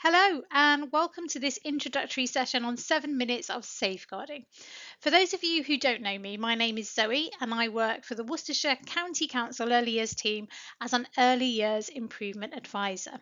Hello, and welcome to this introductory session on 7 minutes of safeguarding. For those of you who don't know me, my name is Zoe, and I work for the Worcestershire County Council Early Years team as an Early Years Improvement Advisor.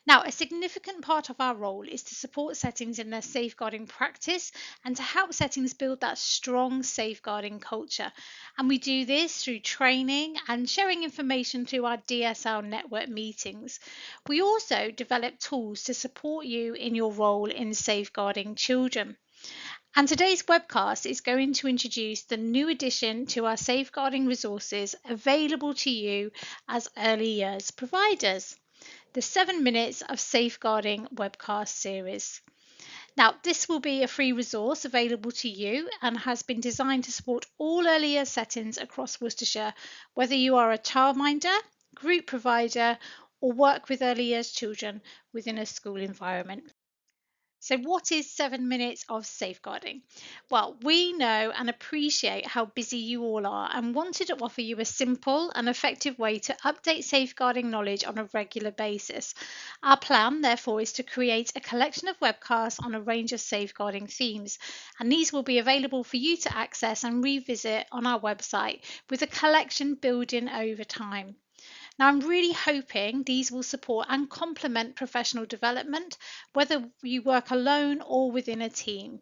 Now, a significant part of our role is to support settings in their safeguarding practice and to help settings build that strong safeguarding culture. And we do this through training and sharing information through our DSL network meetings. We also develop tools to support you in your role in safeguarding children. And today's webcast is going to introduce the new addition to our safeguarding resources available to you as early years providers, the 7 minutes of safeguarding webcast series. Now, this will be a free resource available to you and has been designed to support all early years settings across Worcestershire, whether you are a childminder, group provider, or work with early years children within a school environment. So, what is 7 minutes of safeguarding? Well, we know and appreciate how busy you all are and wanted to offer you a simple and effective way to update safeguarding knowledge on a regular basis. Our plan, therefore, is to create a collection of webcasts on a range of safeguarding themes, and these will be available for you to access and revisit on our website, with a collection building over time. Now, I'm really hoping these will support and complement professional development, whether you work alone or within a team.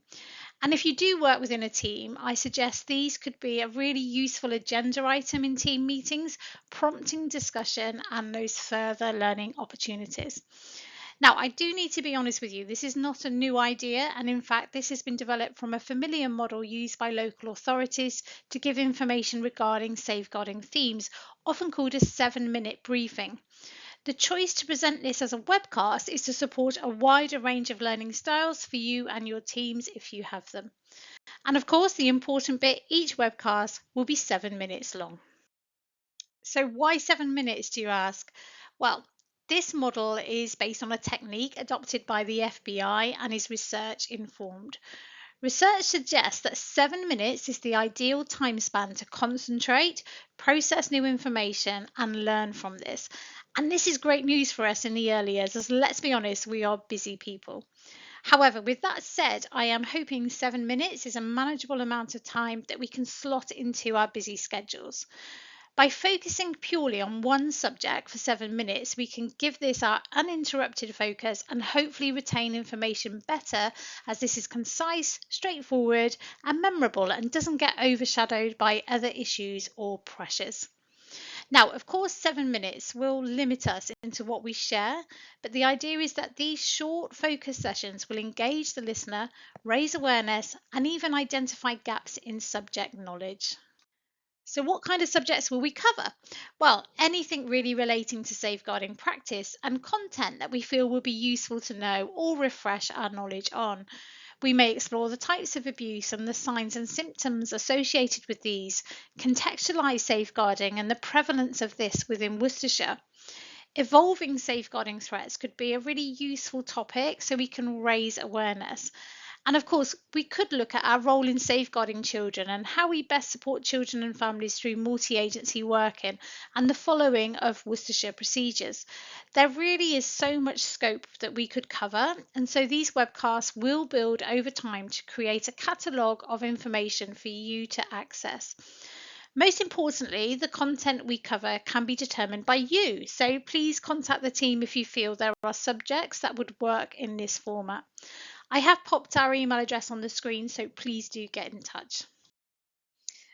And if you do work within a team, I suggest these could be a really useful agenda item in team meetings, prompting discussion and those further learning opportunities. Now, I do need to be honest with you, this is not a new idea, and in fact, this has been developed from a familiar model used by local authorities to give information regarding safeguarding themes, often called a 7 minute briefing. The choice to present this as a webcast is to support a wider range of learning styles for you and your teams if you have them. And of course, the important bit, each webcast will be 7 minutes long. So, why 7 minutes, do you ask? Well, this model is based on a technique adopted by the FBI and is research informed. Research suggests that 7 minutes is the ideal time span to concentrate, process new information, and learn from this. And this is great news for us in the early years, as let's be honest, we are busy people. However, with that said, I am hoping 7 minutes is a manageable amount of time that we can slot into our busy schedules. By focusing purely on one subject for 7 minutes, we can give this our uninterrupted focus and hopefully retain information better, as this is concise, straightforward, and memorable and doesn't get overshadowed by other issues or pressures. Now, of course, 7 minutes will limit us into what we share, but the idea is that these short focus sessions will engage the listener, raise awareness, and even identify gaps in subject knowledge. So, what kind of subjects will we cover? Well, anything really relating to safeguarding practice and content that we feel will be useful to know or refresh our knowledge on. We may explore the types of abuse and the signs and symptoms associated with these, contextualise safeguarding and the prevalence of this within Worcestershire. Evolving safeguarding threats could be a really useful topic so we can raise awareness. And of course, we could look at our role in safeguarding children and how we best support children and families through multi agency working and the following of Worcestershire procedures. There really is so much scope that we could cover, and so these webcasts will build over time to create a catalogue of information for you to access. Most importantly, the content we cover can be determined by you, so please contact the team if you feel there are subjects that would work in this format. I have popped our email address on the screen, so please do get in touch.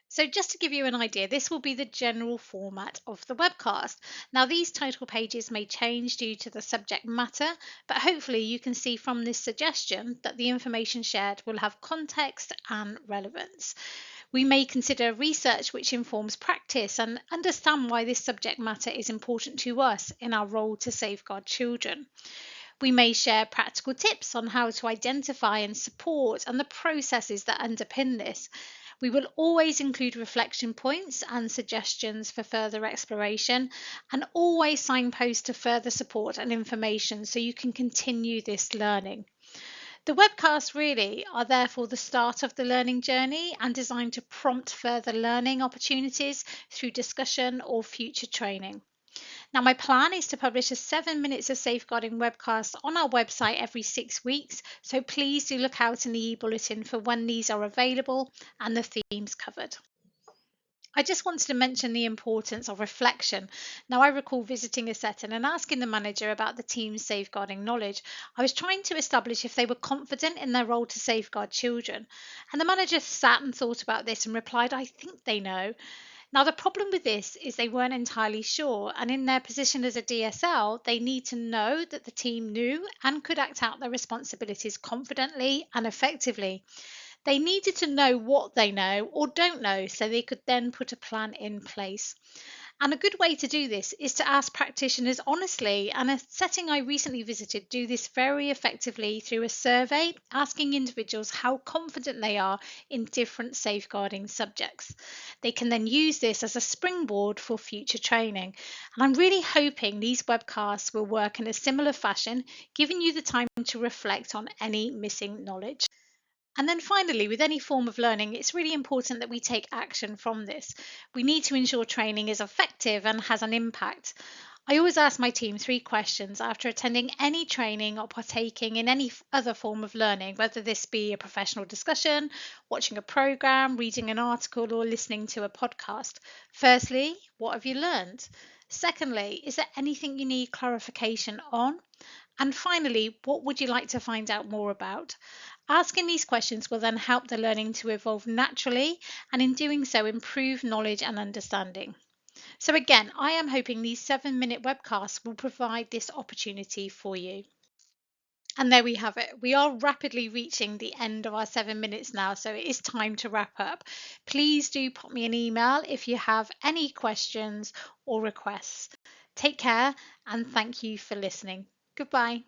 So just to give you an idea, this will be the general format of the webcast. Now, these title pages may change due to the subject matter, but hopefully you can see from this suggestion that the information shared will have context and relevance. We may consider research which informs practice and understand why this subject matter is important to us in our role to safeguard children. We may share practical tips on how to identify and support and the processes that underpin this. We will always include reflection points and suggestions for further exploration, and always signpost to further support and information so you can continue this learning. The webcasts really are therefore the start of the learning journey and designed to prompt further learning opportunities through discussion or future training. Now, my plan is to publish a 7 minutes of safeguarding webcast on our website every 6 weeks. So please do look out in the e-bulletin for when these are available and the themes covered. I just wanted to mention the importance of reflection. Now, I recall visiting a setting and asking the manager about the team's safeguarding knowledge. I was trying to establish if they were confident in their role to safeguard children. And the manager sat and thought about this and replied, I think they know. Now, the problem with this is they weren't entirely sure, and in their position as a DSL, they need to know that the team knew and could act out their responsibilities confidently and effectively. They needed to know what they know or don't know so they could then put a plan in place. And a good way to do this is to ask practitioners honestly. And a setting I recently visited do this very effectively through a survey asking individuals how confident they are in different safeguarding subjects. They can then use this as a springboard for future training. And I'm really hoping these webcasts will work in a similar fashion, giving you the time to reflect on any missing knowledge. And then finally, with any form of learning, it's really important that we take action from this. We need to ensure training is effective and has an impact. I always ask my team 3 questions after attending any training or partaking in any other form of learning, whether this be a professional discussion, watching a program, reading an article, or listening to a podcast. Firstly, what have you learned? Secondly, is there anything you need clarification on? And finally, what would you like to find out more about? Asking these questions will then help the learning to evolve naturally and in doing so improve knowledge and understanding. So again, I am hoping these 7 minute webcasts will provide this opportunity for you. And there we have it. We are rapidly reaching the end of our 7 minutes now, so it is time to wrap up. Please do pop me an email if you have any questions or requests. Take care and thank you for listening. Goodbye.